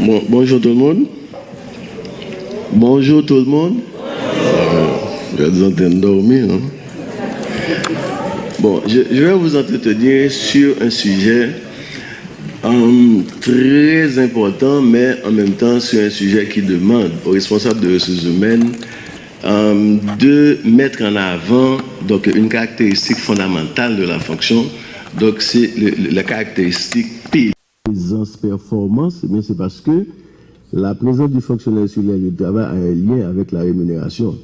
Bonjour tout le monde. Bonjour tout le monde. Je vais vous entendre dormir. Hein? Bon, je vais vous entretenir sur un sujet très important, mais en même temps sur un sujet qui demande aux responsables de ressources humaines de mettre en avant donc, une caractéristique fondamentale de la fonction. Donc, c'est la caractéristique P. Présence performance, mais c'est parce que la présence du fonctionnaire sur le lieu de travail a un lien avec la rémunération.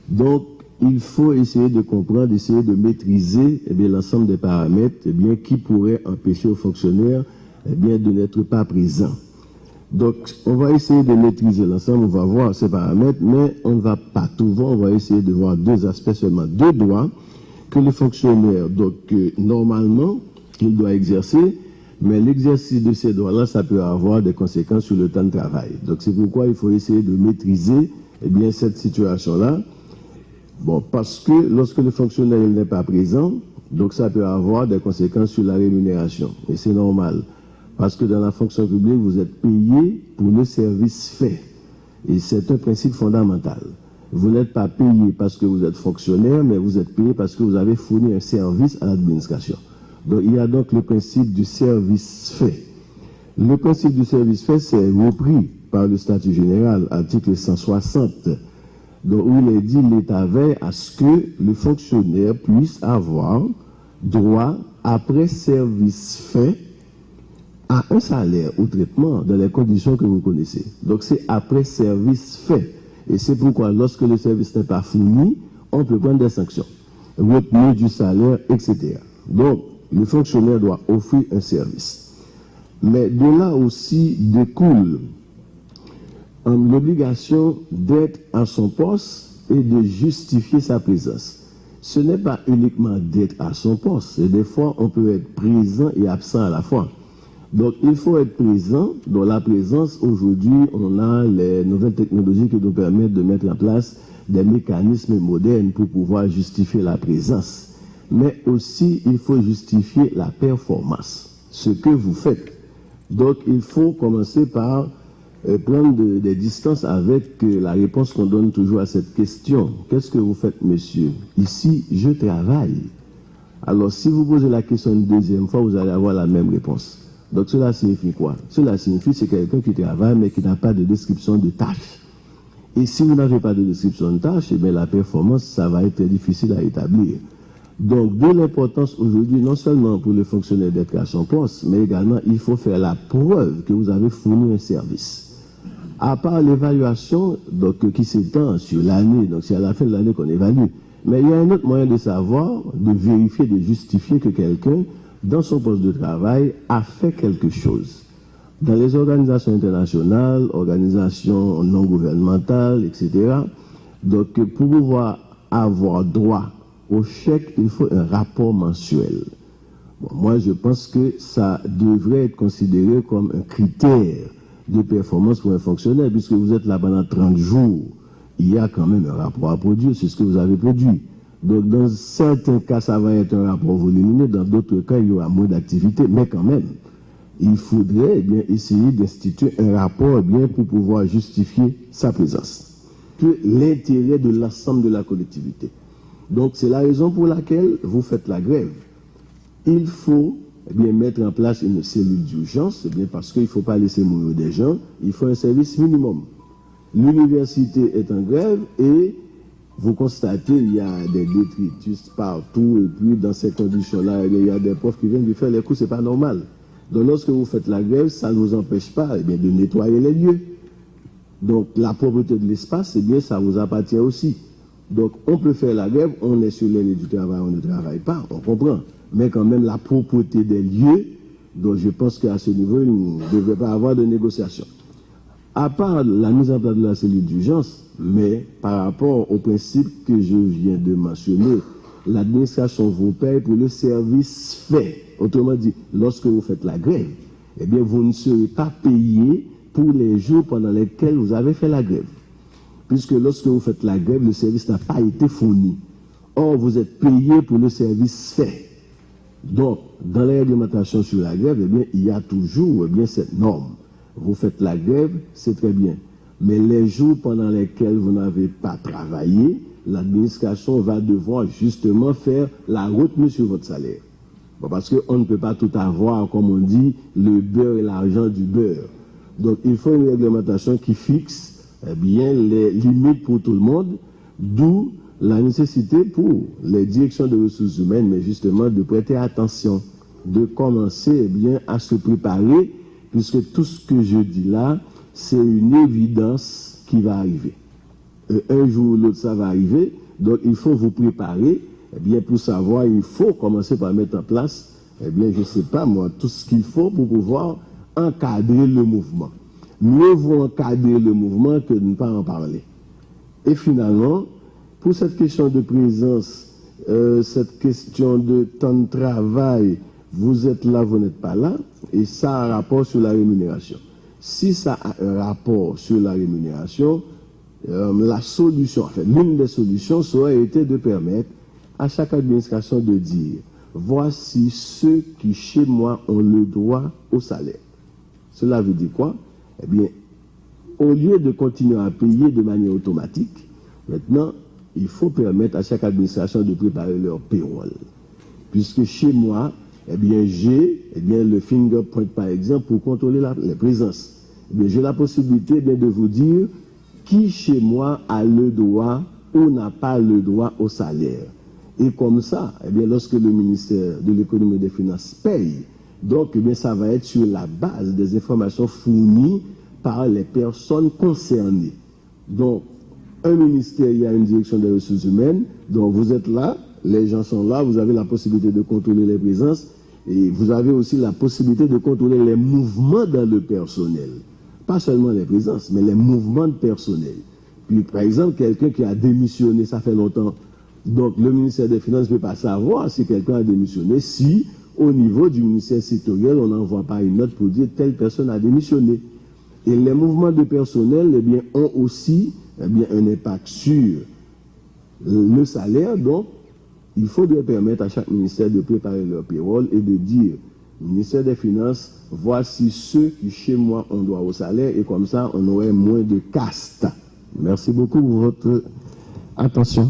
Donc, il faut essayer de comprendre, essayer de maîtriser l'ensemble des paramètres qui pourraient empêcher aux fonctionnaires de n'être pas présents. Donc, on va essayer de maîtriser l'ensemble, on va voir ces paramètres, mais on ne va pas tout voir, on va essayer de voir deux aspects seulement, deux droits que le fonctionnaire, donc normalement, il doit exercer, mais l'exercice de ces droits-là, ça peut avoir des conséquences sur le temps de travail. Donc, c'est pourquoi il faut essayer de maîtriser cette situation-là. Bon, parce que lorsque le fonctionnaire n'est pas présent, donc ça peut avoir des conséquences sur la rémunération. Et c'est normal. Parce que dans la fonction publique, vous êtes payé pour le service fait. Et c'est un principe fondamental. Vous n'êtes pas payé parce que vous êtes fonctionnaire, mais vous êtes payé parce que vous avez fourni un service à l'administration. Donc il y a donc le principe du service fait. Le principe du service fait, c'est repris par le statut général, article 160, donc où il est dit l'État veille à ce que le fonctionnaire puisse avoir droit, après service fait, à un salaire ou traitement dans les conditions que vous connaissez. Donc c'est après service fait. Et c'est pourquoi lorsque le service n'est pas fourni, on peut prendre des sanctions, retenue du salaire, etc. Donc le fonctionnaire doit offrir un service. Mais de là aussi découle l'obligation d'être à son poste et de justifier sa présence. Ce n'est pas uniquement d'être à son poste. Et des fois, on peut être présent et absent à la fois. Donc, il faut être présent. Dans la présence, aujourd'hui, on a les nouvelles technologies qui nous permettent de mettre en place des mécanismes modernes pour pouvoir justifier la présence. Mais aussi, il faut justifier la performance, ce que vous faites. Donc, il faut commencer par prendre des distances avec la réponse qu'on donne toujours à cette question. Qu'est-ce que vous faites, monsieur? Ici, je travaille. Alors, si vous posez la question une deuxième fois, vous allez avoir la même réponse. Donc, cela signifie quoi? Cela signifie que c'est quelqu'un qui travaille, mais qui n'a pas de description de tâche. Et si vous n'avez pas de description de tâche, eh bien, la performance, ça va être difficile à établir. Donc, de l'importance aujourd'hui, non seulement pour le fonctionnaire d'être à son poste, mais également, il faut faire la preuve que vous avez fourni un service. À part l'évaluation qui s'étend sur l'année, donc c'est à la fin de l'année qu'on évalue. Mais il y a un autre moyen de savoir, de vérifier, de justifier que quelqu'un, dans son poste de travail, a fait quelque chose. Dans les organisations internationales, organisations non gouvernementales, etc., donc pour pouvoir avoir droit au chèque, il faut un rapport mensuel. Bon, moi, je pense que ça devrait être considéré comme un critère de performance pour un fonctionnaire, puisque vous êtes là pendant 30 jours, il y a quand même un rapport à produire, c'est ce que vous avez produit. Donc, dans certains cas, ça va être un rapport volumineux, dans d'autres cas, il y aura moins d'activité, mais quand même, il faudrait essayer d'instituer un rapport pour pouvoir justifier sa présence. Que l'intérêt de l'ensemble de la collectivité. Donc, c'est la raison pour laquelle vous faites la grève. Il faut mettre en place une cellule d'urgence, parce qu'il ne faut pas laisser mourir des gens, il faut un service minimum. L'université est en grève et vous constatez il y a des détritus partout et puis dans ces conditions-là, il y a des profs qui viennent de faire les cours, c'est pas normal. Donc lorsque vous faites la grève, ça ne vous empêche pas de nettoyer les lieux. Donc la propreté de l'espace, ça vous appartient aussi. Donc on peut faire la grève, on est sur les lieux du travail, on ne travaille pas, on comprend. Mais quand même la propreté des lieux, donc je pense qu'à ce niveau, il ne devrait pas avoir de négociation. À part la mise en place de la cellule d'urgence, mais par rapport au principe que je viens de mentionner, l'administration vous paye pour le service fait. Autrement dit, lorsque vous faites la grève, vous ne serez pas payé pour les jours pendant lesquels vous avez fait la grève. Puisque lorsque vous faites la grève, le service n'a pas été fourni. Or, vous êtes payé pour le service fait. Donc, dans la réglementation sur la grève, il y a toujours cette norme. vous faites la grève, c'est très bien. Mais les jours pendant lesquels vous n'avez pas travaillé, l'administration va devoir justement faire la retenue sur votre salaire. Bon, parce qu'on ne peut pas tout avoir, comme on dit, le beurre et l'argent du beurre. Donc il faut une réglementation qui fixe bien les limites pour tout le monde, d'où la nécessité pour les directions de ressources humaines, mais justement de prêter attention, de commencer bien à se préparer, puisque tout ce que je dis là, c'est une évidence qui va arriver. Un jour ou l'autre, ça va arriver, donc il faut vous préparer. Bien, pour savoir, il faut commencer par mettre en place, bien, je ne sais pas moi, tout ce qu'il faut pour pouvoir encadrer le mouvement. Mieux vaut encadrer le mouvement que de ne pas en parler. Et finalement, pour cette question de présence, cette question de temps de travail, vous êtes là, vous n'êtes pas là, et ça a un rapport sur la rémunération. Si ça a un rapport sur la rémunération, la solution, en fait, l'une des solutions aurait été de permettre à chaque administration de dire voici ceux qui chez moi ont le droit au salaire. Cela veut dire quoi? Eh bien, au lieu de continuer à payer de manière automatique, maintenant, il faut permettre à chaque administration de préparer leur payroll. Puisque chez moi, eh bien, j'ai le fingerprint, par exemple, pour contrôler les présences. Eh bien, j'ai la possibilité de vous dire qui chez moi a le droit ou n'a pas le droit au salaire. Et comme ça, eh bien, lorsque le ministère de l'économie et des finances paye, donc eh bien, ça va être sur la base des informations fournies par les personnes concernées. Donc, un ministère, il y a une direction des ressources humaines, donc vous êtes là, les gens sont là, vous avez la possibilité de contrôler les présences et vous avez aussi la possibilité de contrôler les mouvements dans le personnel. Pas seulement les présences, mais les mouvements de personnel. Puis, par exemple, quelqu'un qui a démissionné, ça fait longtemps, donc le ministère des Finances ne peut pas savoir si quelqu'un a démissionné, si au niveau du ministère sectoriel, on n'envoie pas une note pour dire telle personne a démissionné. Et les mouvements de personnel, eh bien, ont aussi bien, un impact sur le salaire. Donc, il faudrait permettre à chaque ministère de préparer leur payroll et de dire, ministère des Finances, voici ceux qui chez moi ont droit au salaire, et comme ça, on aurait moins de caste. Merci beaucoup pour votre attention.